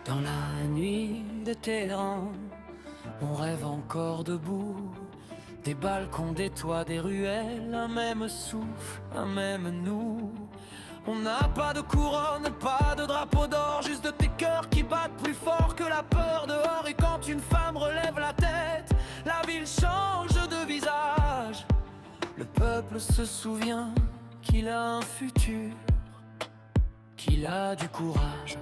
Dans la nuit de Téhéran, on rêve encore debout. Des balcons, des toits, des ruelles, un même souffle, un même nous. On n'a pas de couronne, pas de drapeau d'or, juste de tes cœurs qui battent plus fort que la peur dehors. Et quand une femme relève la tête, la ville change de visage. Le peuple se souvient qu'il a un futur, qu'il a du courage.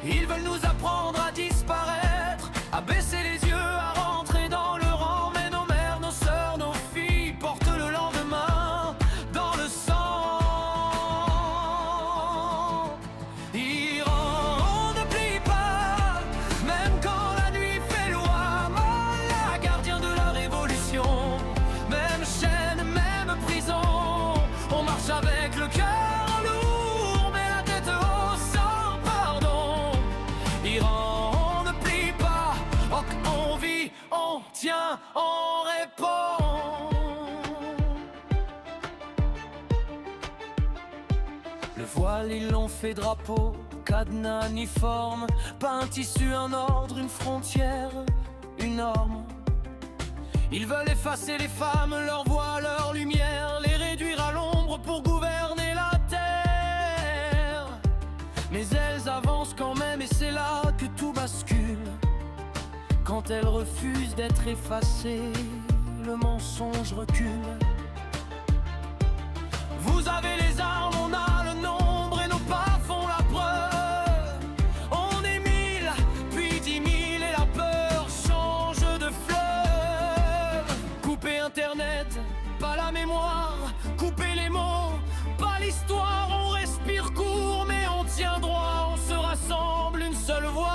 Ils veulent nous apprendre à disparaître, à baisser les yeux, à rentrer dans le rang. Mais nos mères, nos sœurs, nos filles portent le lendemain dans le sang. Iran, on ne plie pas, même quand la nuit fait loi. Mollah, gardien de la révolution, même chaîne, même prison. On marche avec le cœur lourd, mais la tête haute sans pardon. Iran, on ne plie pas, on vit, on tient, on répond. Le voile, ils l'ont fait drapeau, cadenas, uniforme, pas un tissu, un ordre, une frontière, une norme. Ils veulent effacer les femmes, leur voix, leur lumière, les réduire à l'ombre pour gouverner la terre. Mais elles avancent quand même et c'est là que tout bascule. Quand elles refusent d'être effacées, le mensonge recule. Vous avez les armes, on a le nombre et nos pas font la preuve. On est 1000, puis 10 000 et la peur change de fleuve. Couper internet, pas la mémoire, couper les mots, pas l'histoire. On respire court mais on tient droit, on se rassemble une seule voix.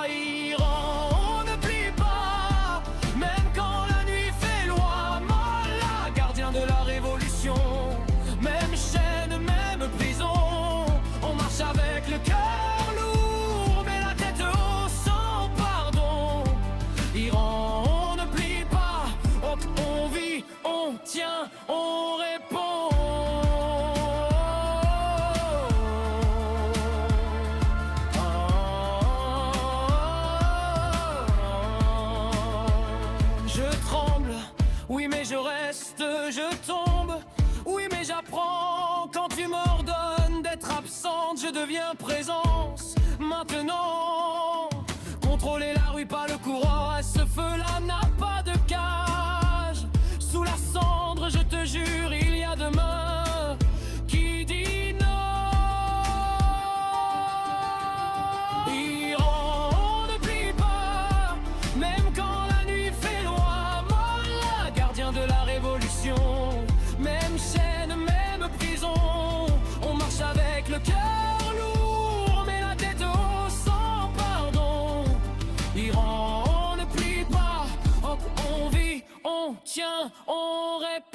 Iran, on ne plie pas, même quand la nuit fait loi. Mollah, gardien de la révolution, même chaîne, même prison. On marche avec le cœur lourd, mais la tête haute sans pardon. Iran, on ne plie pas, on vit, on tient, on répond. Je tremble, oui mais je reste, je tombe, oui mais j'apprends. Quand tu m'ordonnes d'être absente, je deviens présence. Maintenant, contrôler la rue, pas le courant. Et ce feu-là n'a pas de cage. Sous la cendre, je te jure, il y a demain qui dit non. Iran, on ne plie pas, même quand la nuit fait loi. Mollah, gardien de la révolution, même chaîne, même prison. On marche avec le cœur lourd, mais la tête haute sans pardon. Iran, on ne plie pas, on vit, on tient, on répond.